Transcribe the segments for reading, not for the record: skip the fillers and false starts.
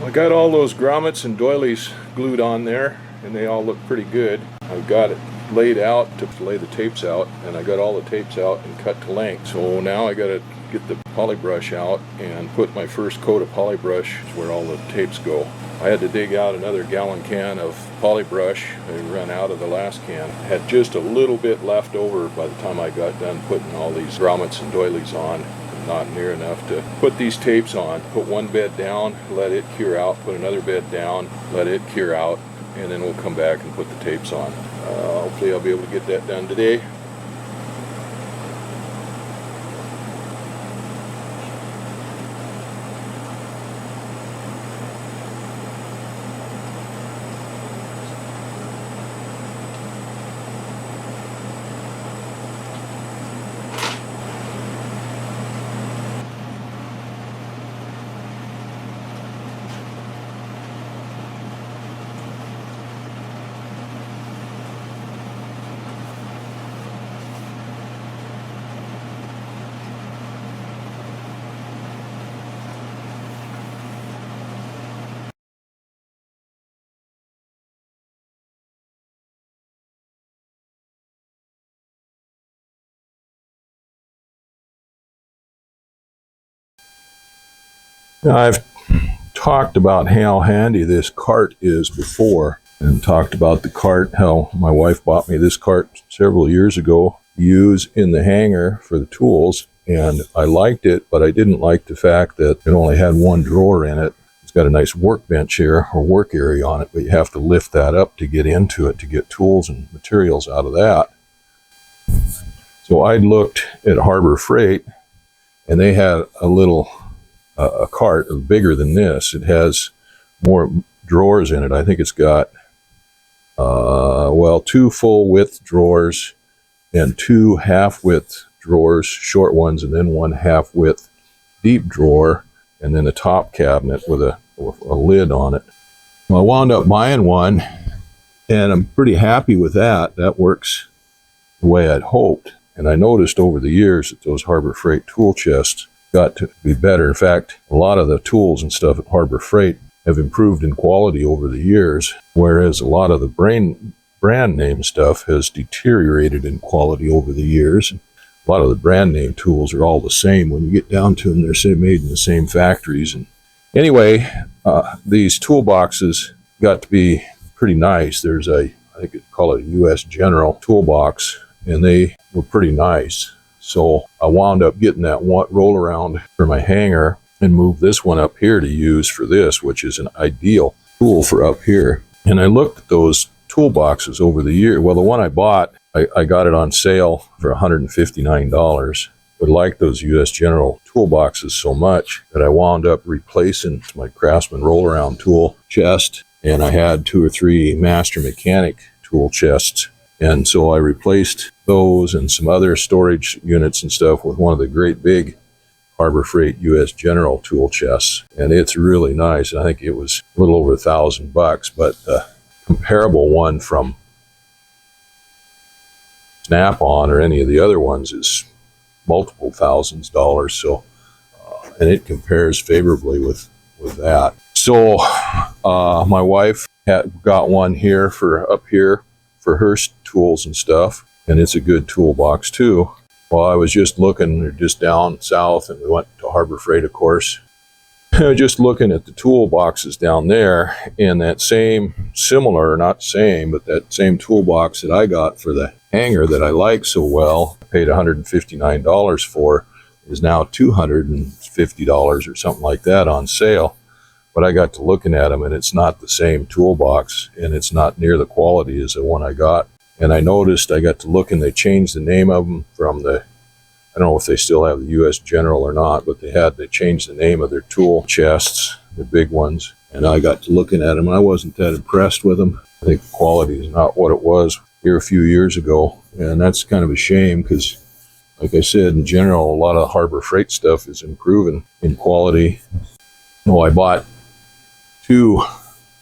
I got all those grommets and doilies glued on there, and they all look pretty good. I've got it laid out to lay the tapes out, and I got all the tapes out and cut to length. So now I got to get the polybrush out and put my first coat of polybrush where all the tapes go. I had to dig out another gallon can of polybrush. I ran out of the last can. Had just a little bit left over by the time I got done putting all these grommets and doilies on. Not near enough to put these tapes on. Put one bed down, let it cure out, put another bed down, let it cure out, and then we'll come back and put the tapes on. Hopefully I'll be able to get that done today. Now, I've talked about how handy this cart is before, and talked about the cart, how my wife bought me this cart several years ago to use in the hangar for the tools, and I liked it, but I didn't like the fact that it only had one drawer in it. It's got a nice workbench here, or work area on it, but you have to lift that up to get into it, to get tools and materials out of that. So I looked at Harbor Freight, and they had a cart bigger than this. It has more drawers in it. I think it's got, two full width drawers and two half width drawers, short ones, and then one half width deep drawer, and then a top cabinet with a lid on it. Well, I wound up buying one, and I'm pretty happy with that. That works the way I'd hoped. And I noticed over the years that those Harbor Freight tool chests got to be better. In fact, a lot of the tools and stuff at Harbor Freight have improved in quality over the years, whereas a lot of the brand name stuff has deteriorated in quality over the years. A lot of the brand name tools are all the same. When you get down to them, they're made in the same factories. And anyway, these toolboxes got to be pretty nice. There's I think you'd call it a U.S. General toolbox, and they were pretty nice. So I wound up getting that one roll around for my hanger and moved this one up here to use for this, which is an ideal tool for up here. And I looked at those toolboxes over the year. Well, the one I bought, I got it on sale for $159. But I like those U.S. General toolboxes so much that I wound up replacing my Craftsman roll-around tool chest, and I had 2 or 3 Master Mechanic tool chests. And so I replaced those and some other storage units and stuff with one of the great big Harbor Freight U.S. General tool chests. And it's really nice. I think it was a little over $1,000, but the comparable one from Snap-on or any of the other ones is multiple thousands of dollars. So, and it compares favorably with that. So my wife got one here for up here for her tools and stuff, and it's a good toolbox too. Well, I was just looking just down south, and we went to Harbor Freight, of course. Just looking at the toolboxes down there, and that same similar, not same, but that same toolbox that I got for the hanger that I like so well, I paid $159 for, is now $250 or something like that on sale. But I got to looking at them, and it's not the same toolbox, and it's not near the quality as the one I got. And I noticed, I got to looking, they changed the name of them from the, I don't know if they still have the U.S. General or not, but they changed the name of their tool chests, the big ones. And I got to looking at them, and I wasn't that impressed with them. I think the quality is not what it was here a few years ago. And that's kind of a shame because, like I said, in general, a lot of Harbor Freight stuff is improving in quality. No, I bought 2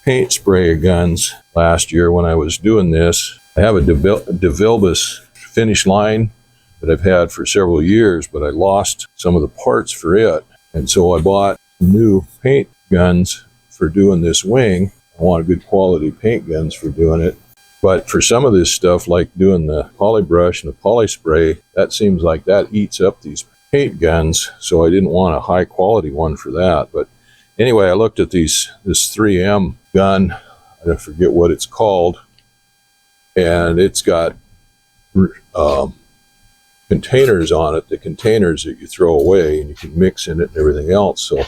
paint spray guns last year when I was doing this. I have a DeVilbiss finish line that I've had for several years, but I lost some of the parts for it. And so I bought new paint guns for doing this wing. I wanted good quality paint guns for doing it. But for some of this stuff, like doing the polybrush and the poly spray, that seems like that eats up these paint guns. So I didn't want a high quality one for that. But anyway, I looked at this 3M gun. I forget what it's called. And it's got containers on it, the containers that you throw away, and you can mix in it and everything else. So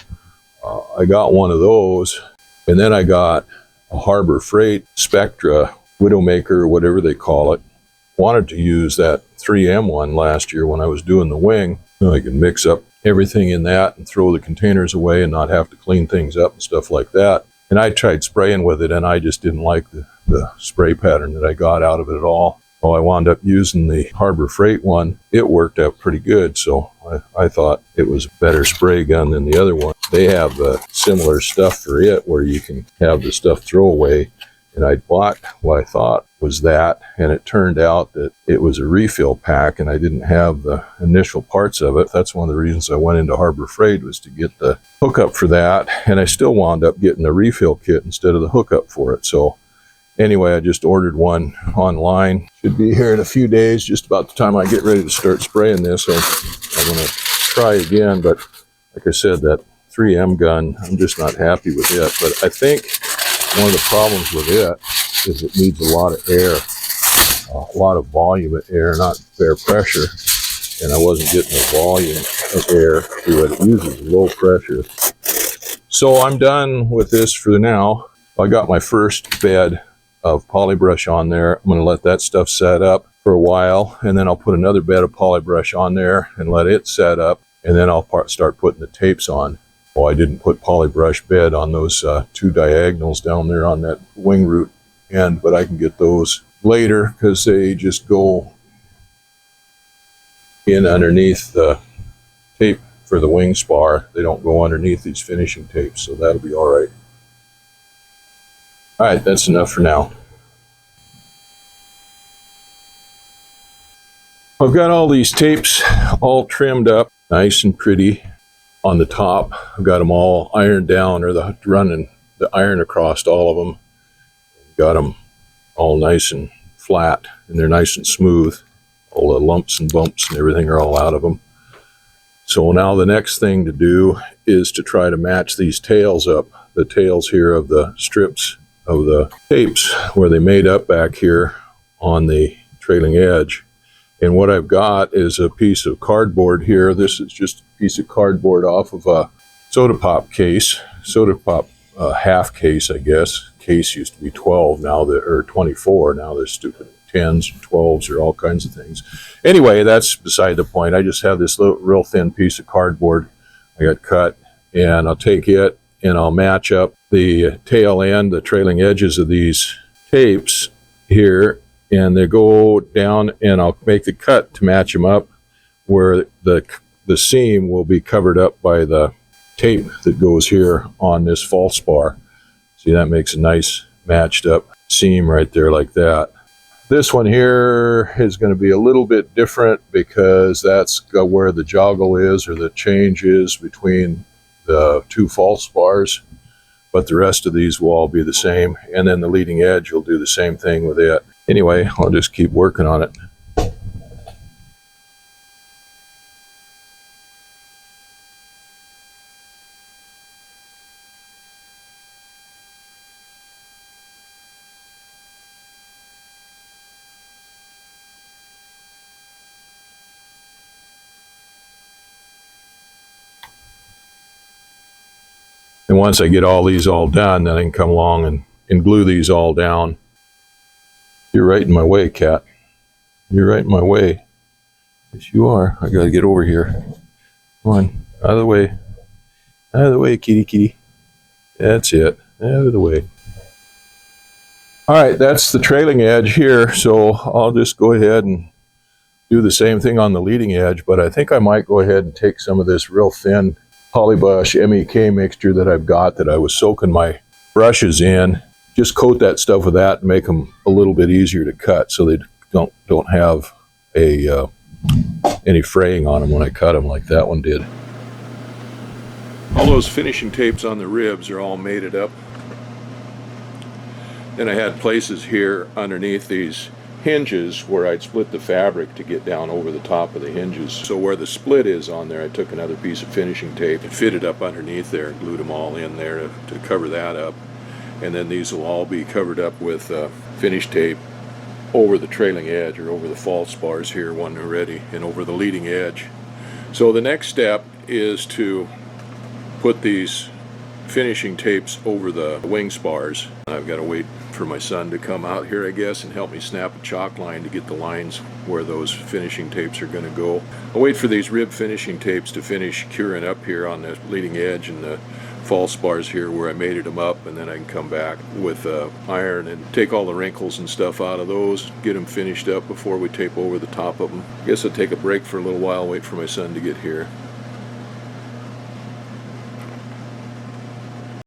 I got one of those. And then I got a Harbor Freight Spectra Widowmaker, whatever they call it. Wanted to use that 3M one last year when I was doing the wing. I could mix up everything in that and throw the containers away and not have to clean things up and stuff like that. And I tried spraying with it, and I just didn't like the spray pattern that I got out of it at all. Well, I wound up using the Harbor Freight one. It worked out pretty good, so I thought it was a better spray gun than the other one. They have similar stuff for it where you can have the stuff throw away. And I bought what I thought was that, and it turned out that it was a refill pack, and I didn't have the initial parts of it. That's one of the reasons I went into Harbor Freight, was to get the hookup for that, and I still wound up getting the refill kit instead of the hookup for it. So anyway, I just ordered one online. Should be here in a few days, just about the time I get ready to start spraying this. So I'm going to try again, but like I said, that 3M gun, I'm just not happy with it. But I think one of the problems with it is it needs a lot of air, a lot of volume of air, not fair pressure. And I wasn't getting the volume of air through it. It uses low pressure. So I'm done with this for now. I got my first bed of polybrush on there. I'm going to let that stuff set up for a while, and then I'll put another bed of polybrush on there and let it set up, and then I'll start putting the tapes on. Oh, I didn't put polybrush bed on those two diagonals down there on that wing root end, but I can get those later because they just go in underneath the tape for the wing spar. They don't go underneath these finishing tapes, so that'll be all right. All right, that's enough for now. I've got all these tapes all trimmed up, nice and pretty. On the top, I've got them all ironed down, or running the iron across all of them. Got them all nice and flat, and they're nice and smooth. All the lumps and bumps and everything are all out of them. So now the next thing to do is to try to match these tails up. The tails here of the strips of the tapes where they made up back here on the trailing edge. And what I've got is a piece of cardboard here. This is just a piece of cardboard off of a soda pop case, soda pop half case, I guess. Case used to be 12 now, or 24. Now there's stupid 10s, 12s, or all kinds of things. Anyway, that's beside the point. I just have this little, real thin piece of cardboard I got cut, and I'll take it and I'll match up the tail end, the trailing edges of these tapes here, and they go down, and I'll make the cut to match them up where the seam will be covered up by the tape that goes here on this false bar. See, that makes a nice matched up seam right there like that. This one here is going to be a little bit different because that's where the joggle is, or the change is between the two false bars, but the rest of these will all be the same, and then the leading edge will do the same thing with it. Anyway, I'll just keep working on it. And once I get all these all done, then I can come along and glue these all down. You're right in my way, cat. You're right in my way. Yes, you are. I gotta get over here. Come on, out of the way. Out of the way, kitty, kitty. That's it. Out of the way. All right, that's the trailing edge here. So I'll just go ahead and do the same thing on the leading edge, but I think I might go ahead and take some of this real thin Polybush MEK mixture that I've got that I was soaking my brushes in. Just coat that stuff with that and make them a little bit easier to cut so they don't have any fraying on them when I cut them like that one did. All those finishing tapes on the ribs are all mated up. Then I had places here underneath these hinges where I'd split the fabric to get down over the top of the hinges. So where the split is on there, I took another piece of finishing tape and fitted up underneath there and glued them all in there to cover that up. And then these will all be covered up with finish tape over the trailing edge, or over the false bars here when they're ready, and over the leading edge. So the next step is to put these finishing tapes over the wing spars. I've got to wait for my son to come out here, I guess, and help me snap a chalk line to get the lines where those finishing tapes are going to go. I'll wait for these rib finishing tapes to finish curing up here on the leading edge and the false bars here where I mated them up, and then I can come back with iron and take all the wrinkles and stuff out of those, get them finished up before we tape over the top of them. I guess I'll take a break for a little while, wait for my son to get here.